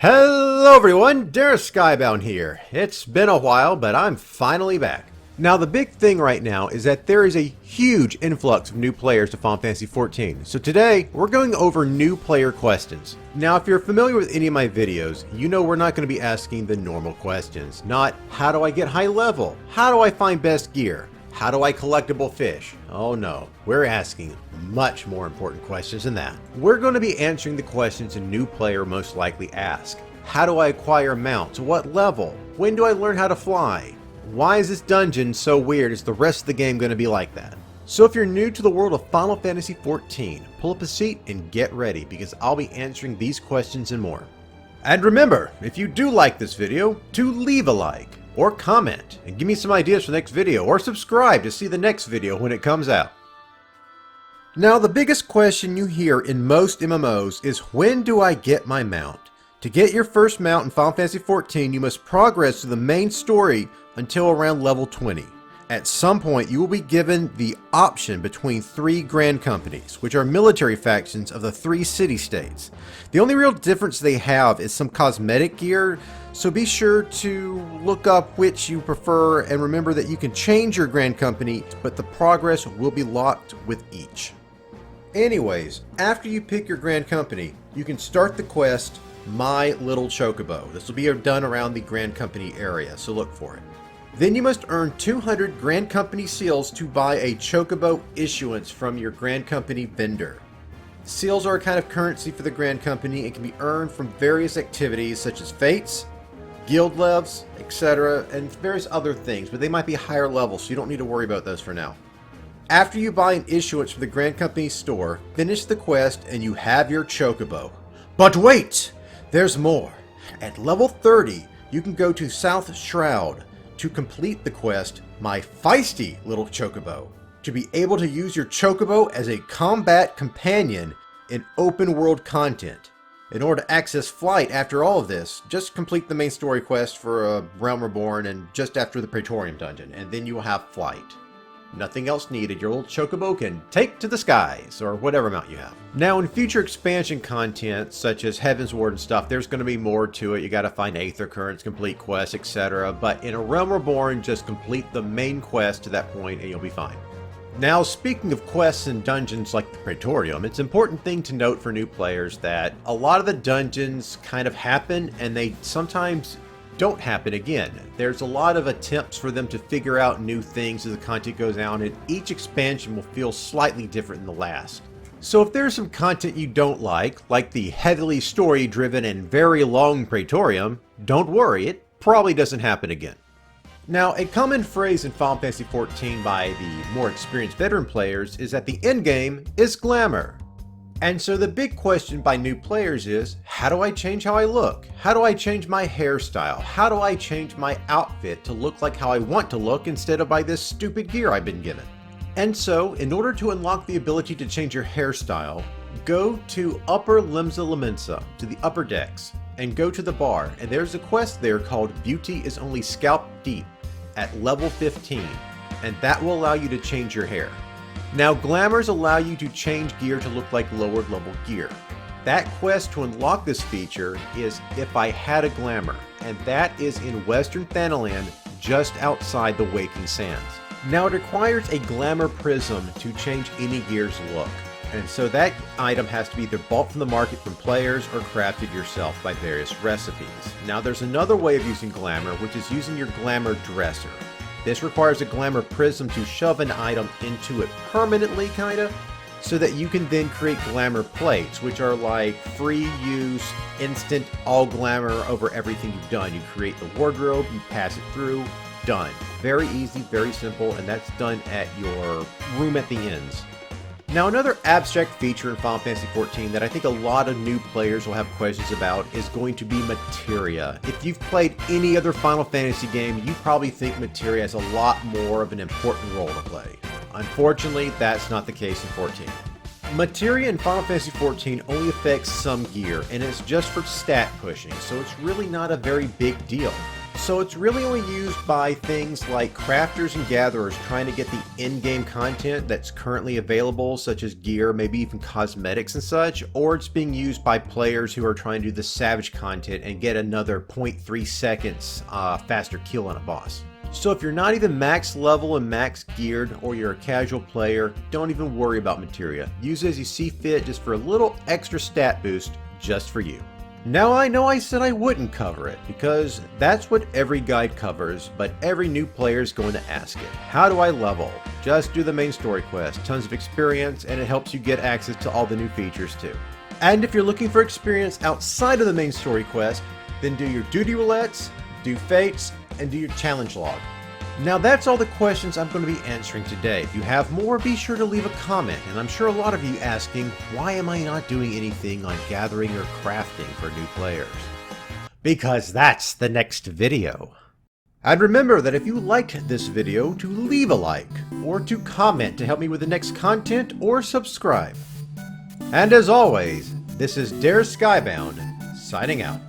Hello everyone, Dare Skybound here. It's been a while, but I'm finally back. Now the big thing right now is that there is a huge influx of new players to Final Fantasy XIV. So today, we're going over new player questions. Now if you're familiar with any of my videos, you know we're not going to be asking the normal questions. Not, how do I get high level? How do I find best gear? How do I collectible fish? Oh no, we're asking much more important questions than that. We're going to be answering the questions a new player most likely ask. How do I acquire mounts? What level? When do I learn how to fly? Why is this dungeon so weird? Is the rest of the game going to be like that? So if you're new to the world of Final Fantasy XIV, pull up a seat and get ready because I'll be answering these questions and more. And remember, if you do like this video, to leave a like or comment and give me some ideas for the next video, or subscribe to see the next video when it comes out. Now the biggest question you hear in most MMOs is, when do I get my mount? To get your first mount in Final Fantasy XIV, you must progress through the main story until around level 20. At some point you will be given the option between 3 grand companies, which are military factions of the 3 city-states. The only real difference they have is some cosmetic gear, so be sure to look up which you prefer, and remember that you can change your grand company, but the progress will be locked with each. Anyways, after you pick your grand company, you can start the quest My Little Chocobo. This will be done around the grand company area, so look for it. Then you must earn 200 grand company seals to buy a chocobo issuance from your grand company vendor. Seals are a kind of currency for the grand company and can be earned from various activities such as fates, guild levels, etc., and various other things, but they might be higher levels, so you don't need to worry about those for now. After you buy an issuance from the Grand Company store, finish the quest and you have your chocobo. But wait! There's more! At level 30, you can go to South Shroud to complete the quest, My Feisty Little Chocobo, to be able to use your chocobo as a combat companion in open world content. In order to access flight after all of this, just complete the main story quest for Realm Reborn and just after the Praetorium dungeon, and then you will have flight. Nothing else needed. Your little chocobo can take to the skies, or whatever amount you have. Now in future expansion content, such as Heaven's Ward and stuff, there's going to be more to it. You got to find Aether Currents, complete quests, etc. But in a Realm Reborn, just complete the main quest to that point and you'll be fine. Now, speaking of quests and dungeons like the Praetorium, it's an important thing to note for new players that a lot of the dungeons kind of happen and they sometimes don't happen again. There's a lot of attempts for them to figure out new things as the content goes on, and each expansion will feel slightly different than the last. So if there's some content you don't like the heavily story-driven and very long Praetorium, don't worry, it probably doesn't happen again. Now, a common phrase in Final Fantasy XIV by the more experienced veteran players is that the endgame is glamour. And so the big question by new players is, how do I change how I look? How do I change my hairstyle? How do I change my outfit to look like how I want to look instead of by this stupid gear I've been given? And so, in order to unlock the ability to change your hairstyle, go to Upper Limsa Lamensa, to the upper decks, and go to the bar, and there's a quest there called Beauty is Only Scalp Deep at level 15, and that will allow you to change your hair. Now, Glamours allow you to change gear to look like lower level gear. That quest to unlock this feature is If I Had a Glamour, and that is in Western Thanalan, just outside the Waking Sands. Now, it requires a Glamour Prism to change any gear's look, and so that item has to be either bought from the market from players or crafted yourself by various recipes. Now, there's another way of using Glamour, which is using your Glamour Dresser. This requires a Glamour Prism to shove an item into it permanently, kinda, so that you can then create Glamour Plates, which are like free use, instant, all glamour over everything you've done. You create the wardrobe, you pass it through, done. Very easy, very simple, and that's done at your room at the inns. Now, another abstract feature in Final Fantasy XIV that I think a lot of new players will have questions about is going to be Materia. If you've played any other Final Fantasy game, you probably think Materia has a lot more of an important role to play. Unfortunately, that's not the case in 14. Materia in Final Fantasy XIV only affects some gear, and it's just for stat pushing, so it's really not a very big deal. So it's really only used by things like crafters and gatherers trying to get the in-game content that's currently available, such as gear, maybe even cosmetics and such, or it's being used by players who are trying to do the savage content and get another 0.3 seconds faster kill on a boss. So if you're not even max level and max geared, or you're a casual player, don't even worry about Materia. Use it as you see fit, just for a little extra stat boost just for you. Now I know I said I wouldn't cover it, because that's what every guide covers, but every new player is going to ask it. How do I level? Just do the main story quest, tons of experience, and it helps you get access to all the new features too. And if you're looking for experience outside of the main story quest, then do your duty roulettes, do fates, and do your challenge log. Now that's all the questions I'm going to be answering today. If you have more, be sure to leave a comment, and I'm sure a lot of you asking, why am I not doing anything on gathering or crafting for new players? Because that's the next video. And remember that if you liked this video, to leave a like, or to comment to help me with the next content, or subscribe. And as always, this is Dare Skybound, signing out.